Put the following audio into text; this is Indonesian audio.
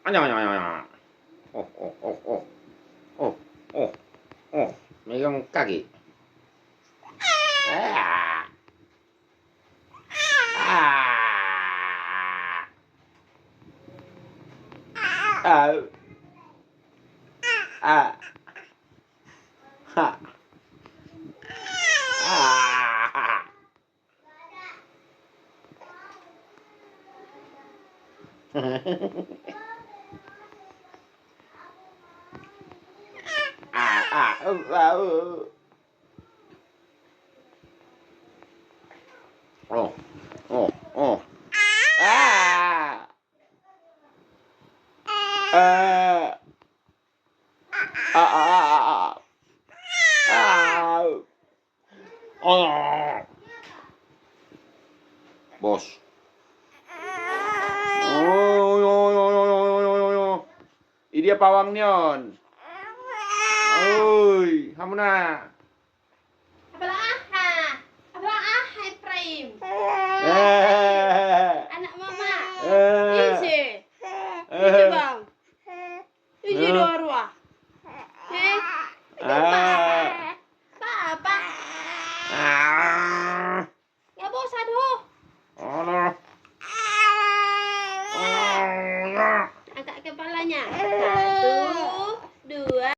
Anyang. Oh, oh, oh, megang kaki. Ah, ah, ah, ah, ha, ah, oh, oh, oh, ah, ah, ah, oh, bos. Oh, yo, yo, yo, yo, yo, yo, yo. Ini dia pawangnya. Oi, hamna. Abala aha Ibrahim.